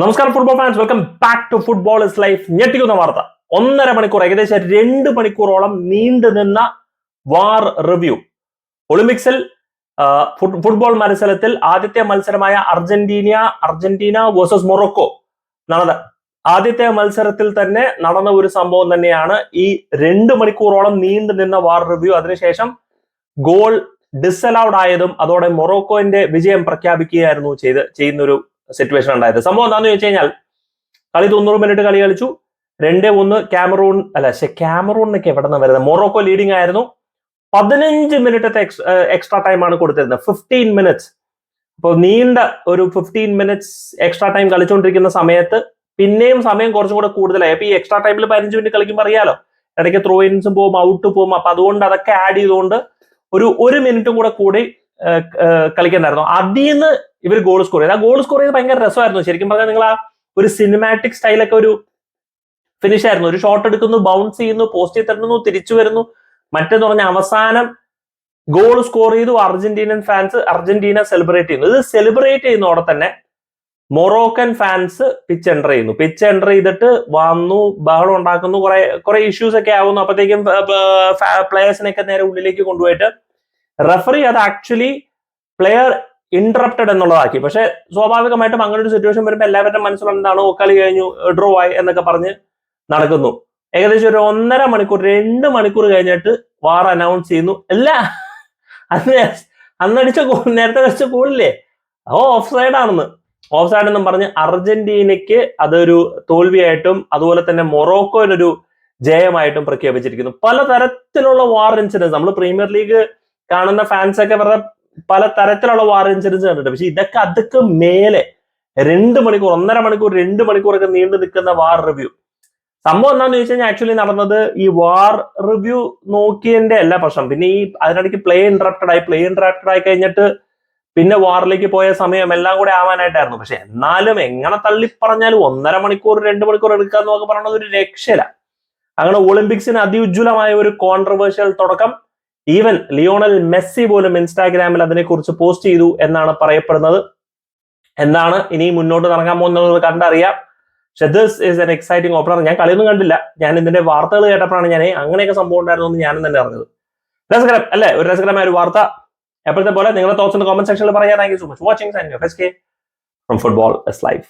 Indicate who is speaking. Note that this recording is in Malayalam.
Speaker 1: നമസ്കാരം football fans, welcome back to football is life. ഞെട്ടിക്കുന്ന വാർത്ത. 1.5 മണിക്കൂർ, ഏകദേശം 2 മണിക്കൂറോളം നീണ്ടു നിന്ന വാർ റിവ്യൂ. ഒളിമ്പിക്സിൽ ഫുട്ബോൾ മത്സരത്തിൽ ആദ്യത്തെ മത്സരമായ അർജന്റീന വേഴ്സസ് മൊറോക്കോ നടന്ന ആദ്യത്തെ മത്സരത്തിൽ തന്നെ നടന്ന ഒരു സംഭവം തന്നെയാണ് ഈ 2 മണിക്കൂറോളം നീണ്ടു നിന്ന വാർ റിവ്യൂ. അതിനുശേഷം ഗോൾ ഡിസലൗഡ് ആയതും അതോടെ മൊറോക്കോന്റെ വിജയം പ്രഖ്യാപിക്കുകയായിരുന്നു ചെയ്യുന്നൊരു സിറ്റുവേഷൻ ഉണ്ടായത്. സംഭവം എന്താണെന്ന് ചോദിച്ചു കഴിഞ്ഞാൽ, കളി 90 മിനിറ്റ് കളി കളിച്ചു. 2-1 ക്യാമറൂണിനൊക്കെ എവിടെ നിന്ന് വരുന്നത്, മൊറോക്കോ ലീഡിംഗ് ആയിരുന്നു. 15 മിനിറ്റത്തെ എക്സ്ട്രാ ടൈമാണ് കൊടുത്തിരുന്നത്, 15 മിനിറ്റ്സ്. അപ്പോൾ നീണ്ട ഒരു 15 മിനിറ്റ്സ് എക്സ്ട്രാ ടൈം കളിച്ചുകൊണ്ടിരിക്കുന്ന സമയത്ത് പിന്നെയും സമയം കുറച്ചും കൂടെ കൂടുതലായി. അപ്പൊ ഈ എക്സ്ട്രാ ടൈമിൽ 15 മിനിറ്റ് കളിക്കുമ്പോൾ അറിയാലോ, ഇടയ്ക്ക് ത്രോ ഇൻസും പോകും, ഔട്ട് പോകും. അപ്പൊ അതുകൊണ്ട് അതൊക്കെ ആഡ് ചെയ്തുകൊണ്ട് ഒരു മിനിറ്റും കൂടി കളിക്കണ്ടായിരുന്നു. അതിൽ നിന്ന് ഇവർ ഗോൾ സ്കോർ ചെയ്ത്, ആ ഗോൾ സ്കോർ ചെയ്ത് ഭയങ്കര രസമായിരുന്നു. ശരിക്കും പറഞ്ഞാൽ നിങ്ങൾ ആ ഒരു സിനിമാറ്റിക് സ്റ്റൈലൊക്കെ ഒരു ഫിനിഷ് ആയിരുന്നു. ഒരു ഷോട്ട് എടുക്കുന്നു, ബൗൺസ് ചെയ്യുന്നു, പോസ്റ്റിൽ തട്ടുന്നു, തിരിച്ചു വരുന്നു. മറ്റെന്ന് പറഞ്ഞാൽ അവസാനം ഗോൾ സ്കോർ ചെയ്തു. അർജന്റീന സെലിബ്രേറ്റ് ചെയ്യുന്നു. ഇത് സെലിബ്രേറ്റ് ചെയ്യുന്നതോടെ തന്നെ മൊറോക്കൻ ഫാൻസ് പിച്ച് എൻ്റർ ചെയ്യുന്നു. പിച്ച് എൻ്റർ ചെയ്തിട്ട് വന്നു, ബഹളം ഉണ്ടാക്കുന്നു, കുറെ ഇഷ്യൂസ് ഒക്കെ ആവുന്നു. അപ്പോഴത്തേക്കും പ്ലേയേഴ്സിനെയൊക്കെ നേരെ ഉള്ളിലേക്ക് കൊണ്ടുപോയിട്ട് റെഫറി അത് ആക്ച്വലി പ്ലെയർ ഇന്ററപ്റ്റഡ് എന്നുള്ളതാക്കി. പക്ഷെ സ്വാഭാവികമായിട്ടും അങ്ങനെ ഒരു സിറ്റുവേഷൻ വരുമ്പോൾ എല്ലാവരുടെയും മനസ്സിലെന്താണോ, കളി കഴിഞ്ഞു, ഡ്രോ ആയി എന്നൊക്കെ പറഞ്ഞ് നടക്കുന്നു. ഏകദേശം ഒരു 1.5 മണിക്കൂർ 2 മണിക്കൂർ കഴിഞ്ഞിട്ട് വാർ അനൗൺസ് ചെയ്യുന്നു. അന്നടിച്ച ഗോൾ, നേരത്തെ കളിച്ച ഗോളില്ലേ, ഓഫ് സൈഡ് ആണെന്ന്. ഓഫ് സൈഡ് എന്നും പറഞ്ഞ് അർജന്റീനയ്ക്ക് അതൊരു തോൽവിയായിട്ടും അതുപോലെ തന്നെ മൊറോക്കോയിനൊരു ജയമായിട്ടും പ്രഖ്യാപിച്ചിരിക്കുന്നു. പലതരത്തിലുള്ള വാർ ഇൻസിഡൻസ് നമ്മൾ പ്രീമിയർ ലീഗ് കാണുന്ന ഫാൻസ് ഒക്കെ വെറുതെ പല തരത്തിലുള്ള വാർ ഇൻസിഡൻസ് കണ്ടിട്ടുണ്ട്. പക്ഷെ അതൊക്കെ മേലെ 2 മണിക്കൂർ, 1.5 മണിക്കൂർ 2 മണിക്കൂറൊക്കെ നീണ്ടു നിൽക്കുന്ന വാർ റിവ്യൂ. സംഭവം എന്താണെന്ന് ചോദിച്ചു കഴിഞ്ഞാൽ, ആക്ച്വലി നടന്നത് ഈ വാർ റിവ്യൂ നോക്കിയതിന്റെ എല്ലാ പ്രശ്നം. പിന്നെ ഈ അതിനിടയ്ക്ക് പ്ലേ ഇന്ററപ്റ്റഡ് ആയി കഴിഞ്ഞിട്ട് പിന്നെ വാറിലേക്ക് പോയ സമയം എല്ലാം കൂടെ ആവാനായിട്ടായിരുന്നു. പക്ഷെ എന്നാലും എങ്ങനെ തള്ളിപ്പറഞ്ഞാലും 1.5 മണിക്കൂർ 2 മണിക്കൂർ എടുക്കുക എന്നൊക്കെ പറയുന്നത് ഒരു രക്ഷയില്ല. അങ്ങനെ ഒളിമ്പിക്സിന് അതിഉജ്വലമായ ഒരു കോൺട്രവേഴ്ഷ്യൽ തുടക്കം. ഈവൻ ലിയോണൽ മെസ്സി പോലും ഇൻസ്റ്റാഗ്രാമിൽ അതിനെക്കുറിച്ച് പോസ്റ്റ് ചെയ്തു എന്നാണ് പറയപ്പെടുന്നത്. എന്താണ് ഇനി മുന്നോട്ട് നടക്കാൻ പോകുന്നത് കണ്ടറിയാം. പക്ഷെ this is N exciting opener. ഞാൻ കളിയൊന്നും കണ്ടില്ല, ഞാൻ ഇതിന്റെ വാർത്തകൾ കേട്ടപ്പോഴാണ് ഞാൻ അങ്ങനെയൊക്കെ സംഭവം ഉണ്ടായിരുന്നു എന്ന് ഞാനും തന്നെ അറിഞ്ഞത്. രസകരം അല്ലേ, ഒരു രസകരമായ ഒരു വാർത്ത. എപ്പോഴത്തെ പോലെ നിങ്ങളുടെ തോട്ട്സ് കമന്റ് സെക്ഷനിൽ പറയാം. Thank you so much watching. From football is life.